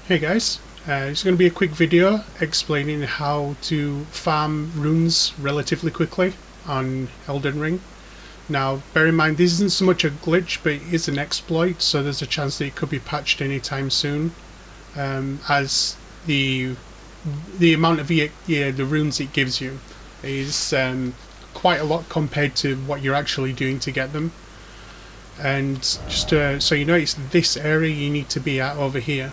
Hey guys, it's going to be a quick video explaining how to farm runes relatively quickly on Elden Ring. Now bear in mind this isn't so much a glitch but it is an exploit, so there's a chance that it could be patched anytime soon, as the amount of the runes it gives you is quite a lot compared to what you're actually doing to get them. And just so you know, it's this area you need to be at over here.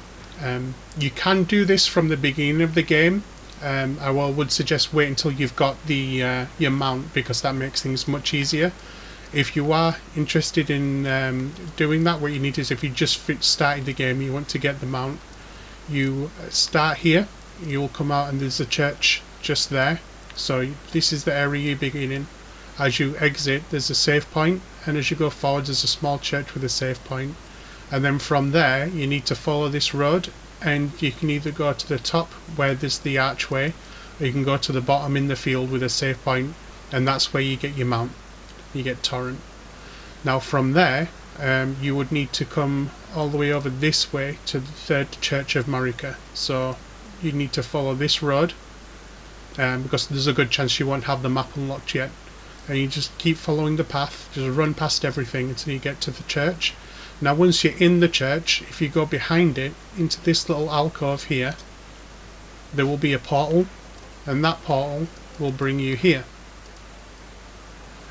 You can do this from the beginning of the game. I would suggest wait until you've got the your mount, because that makes things much easier. If you are interested in doing that, what you need is, if you just started the game, you want to get the mount, you start here, you'll come out and there's a church just there. So this is the area you begin in. As you exit, there's a save point, and as you go forward, there's a small church with a save point. And then from there you need to follow this road, and you can either go to the top where there's the archway, or you can go to the bottom in the field with a save point, and that's where you get your mount. You get Torrent. Now from there you would need to come all the way over this way to the third church of Marika. So you need to follow this road, because there's a good chance you won't have the map unlocked yet, and you just keep following the path, just run past everything until you get to the church. Now once you're in the church, if you go behind it into this little alcove here, there will be a portal, and that portal will bring you here.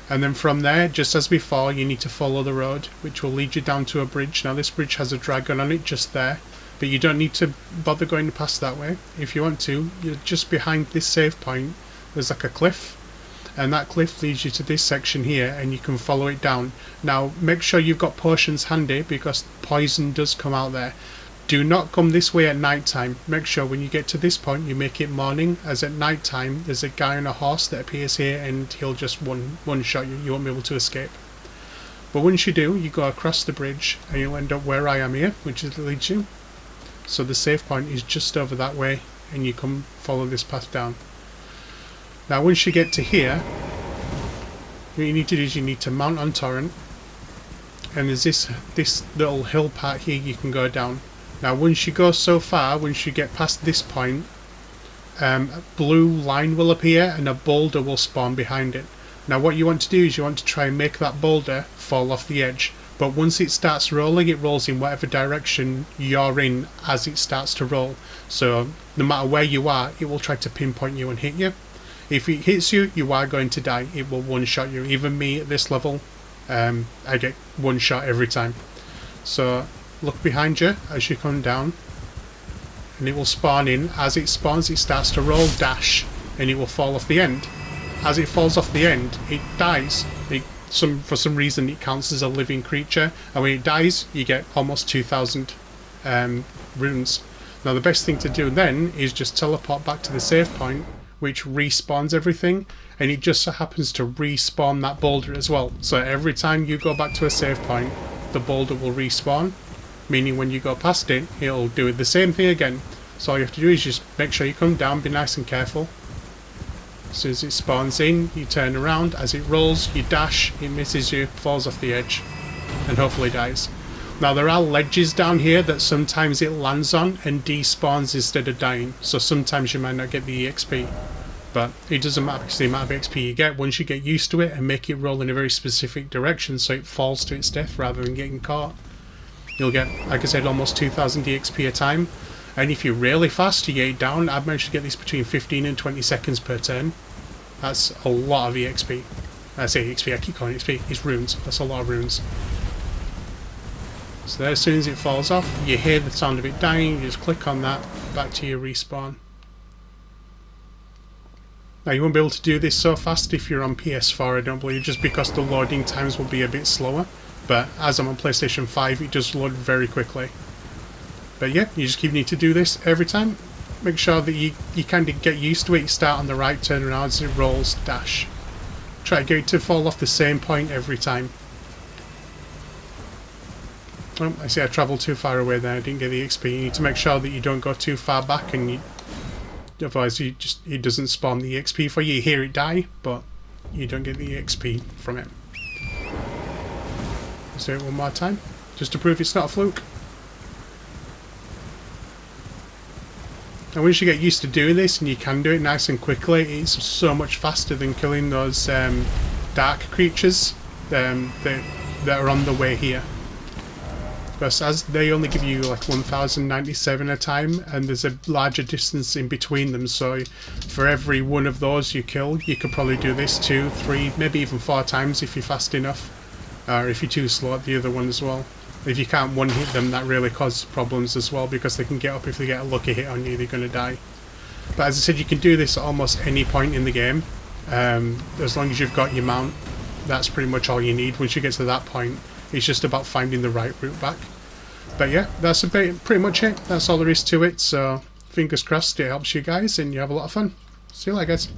And then from there, just as before, you need to follow the road, which will lead you down to a bridge. Now this bridge has a dragon on it just there, but you don't need to bother going past that way. If you want to, you're just behind this save point, there's like a cliff, and that cliff leads you to this section here, and you can follow it down. Now make sure you've got potions handy, because poison does come out there. Do not come this way at night time. Make sure when you get to this point you make it morning, as at night time there's a guy on a horse that appears here and he'll just one shot you. You won't be able to escape. But once you do, you go across the bridge and you'll end up where I am here, which is leads you. So the save point is just over that way, and you come follow this path down. Now once you get to here, what you need to do is you need to mount on Torrent, and there's this little hill part here you can go down. Now once you go so far, once you get past this point, a blue line will appear and a boulder will spawn behind it. Now what you want to do is you want to try and make that boulder fall off the edge, but once it starts rolling, it rolls in whatever direction you're in as it starts to roll. So no matter where you are, it will try to pinpoint you and hit you. If it hits you, you are going to die. It will one-shot you. Even me at this level, I get one shot every time. So look behind you as you come down, and it will spawn in. As it spawns, it starts to roll, dash, and it will fall off the end. As it falls off the end, it dies. For some reason it counts as a living creature, and when it dies you get almost 2,000 runes. Now the best thing to do then is just teleport back to the save point, which respawns everything, and it just so happens to respawn that boulder as well. So every time you go back to a save point, the boulder will respawn, meaning when you go past it, it'll do the same thing again. So all you have to do is just make sure you come down, be nice and careful. As soon as it spawns in, you turn around. As it rolls, you dash, it misses you, falls off the edge, and hopefully dies. Now there are ledges down here that sometimes it lands on and despawns instead of dying, so sometimes you might not get the EXP, but it doesn't matter, because the amount of XP you get, once you get used to it and make it roll in a very specific direction so it falls to its death rather than getting caught, you'll get, like I said, almost 2,000 EXP a time. And if you're really fast, you get it down. I've managed to get this between 15 and 20 seconds per turn. That's a lot of EXP. I say EXP, I keep calling it XP, it's runes. That's a lot of runes. So there, as soon as it falls off, you hear the sound of it dying, you just click on that, back to your respawn. Now you won't be able to do this so fast if you're on PS4, I don't believe, just because the loading times will be a bit slower. But as I'm on PlayStation 5, it does load very quickly. But yeah, you just need to do this every time. Make sure that you kind of get used to it. You start on the right, turn around, as it rolls, dash. Try to get it to fall off the same point every time. Oh, I see I travelled too far away there, I didn't get the XP. You need to make sure that you don't go too far back, and otherwise it doesn't spawn the XP for you. You hear it die, but you don't get the XP from it. Let's do it one more time, just to prove it's not a fluke. And once you get used to doing this, and you can do it nice and quickly, it's so much faster than killing those dark creatures that are on the way here. Because as they only give you like 1097 a time, and there's a larger distance in between them, so for every one of those you kill, you could probably do this 2, 3, maybe even 4 times if you're fast enough, or if you're too slow at the other one as well. If you can't one hit them, that really causes problems as well, because they can get up. If they get a lucky hit on you, they're going to die. But as I said, you can do this at almost any point in the game, as long as you've got your mount. That's pretty much all you need. Once you get to that point, it's just about finding the right route back. But yeah, that's pretty much it. That's all there is to it. So fingers crossed it helps you guys and you have a lot of fun. See you later, guys.